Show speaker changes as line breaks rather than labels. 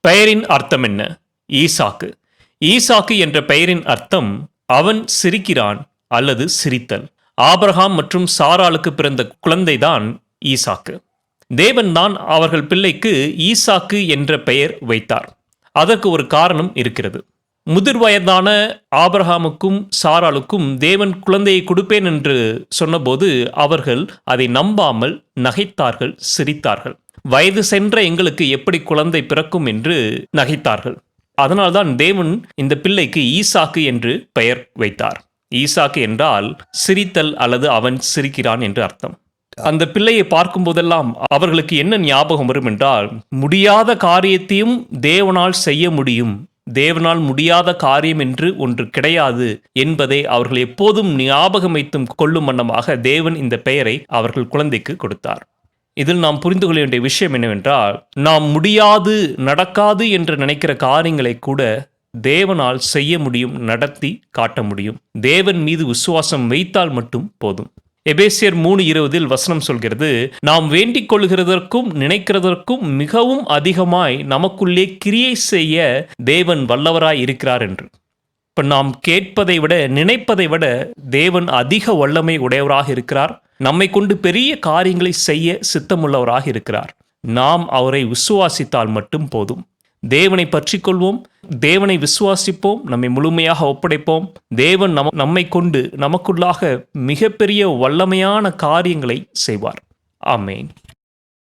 பெயரின் அர்த்தம் என்ன? ஈசாக்கு. ஈசாக்கு என்ற பெயரின் அர்த்தம் அவன் சிரிக்கிறான் அல்லது சிரித்தல். ஆபிரகாம் மற்றும் சாராளுக்கு பிறந்த குழந்தைதான் ஈசாக்கு. தேவன் தான் அவர்கள் பிள்ளைக்கு ஈசாக்கு என்ற பெயர் வைத்தார். அதற்கு ஒரு காரணம் இருக்கிறது. முதிர் வயதான ஆபிரகாமுக்கும் சாராளுக்கும் தேவன் குழந்தையை கொடுப்பேன் என்று சொன்னபோது அவர்கள் அதை நம்பாமல் நகைத்தார்கள், சிரித்தார்கள். வயது சென்ற எங்களுக்கு எப்படி குழந்தை பிறக்கும் என்று நகைத்தார்கள். அதனால்தான் தேவன் இந்த பிள்ளைக்கு ஈசாக்கு என்று பெயர் வைத்தார். ஈசாக்கு என்றால் சிரித்தல் அல்லது அவன் சிரிக்கிறான் என்று அர்த்தம். அந்த பிள்ளையை பார்க்கும் போதெல்லாம் அவர்களுக்கு என்ன ஞாபகம் வரும் என்றால், முடியாத காரியத்தையும் தேவனால் செய்ய முடியும், தேவனால் முடியாத காரியம் என்று ஒன்று கிடையாது என்பதை அவர்கள் எப்போதும் ஞாபகம் வைத்தும் கொள்ளும் வண்ணமாக தேவன் இந்த பெயரை அவர்கள் குழந்தைக்கு கொடுத்தார். இதில் நாம் புரிந்து கொள்ள வேண்டிய விஷயம் என்னவென்றால், நாம் முடியாது, நடக்காது என்று நினைக்கிற காரியங்களை கூட தேவனால் செய்ய முடியும், நடத்தி காட்ட முடியும். தேவன் மீது விசுவாசம் வைத்தால் மட்டும் போதும். எபேசியர் 3:20 வசனம் சொல்கிறது, நாம் வேண்டிக் கொள்கிறதற்கும் நினைக்கிறதற்கும் மிகவும் அதிகமாய் நமக்குள்ளே கிரியை செய்ய தேவன் வல்லவராய் இருக்கிறார் என்று. இப்போ நாம் கேட்பதை விட நினைப்பதை விட தேவன் அதிக வல்லமை உடையவராக இருக்கிறார். நம்மை கொண்டு பெரிய காரியங்களை செய்ய சித்தமுள்ளவராக இருக்கிறார். நாம் அவரை விசுவாசித்தால் மட்டும் போதும். தேவனை பற்றி கொள்வோம், தேவனை விசுவாசிப்போம், நம்மை முழுமையாக ஒப்படைப்போம். தேவன் நம்மை கொண்டு நமக்குள்ளாக மிகப்பெரிய வல்லமையான காரியங்களை செய்வார். ஆமென்.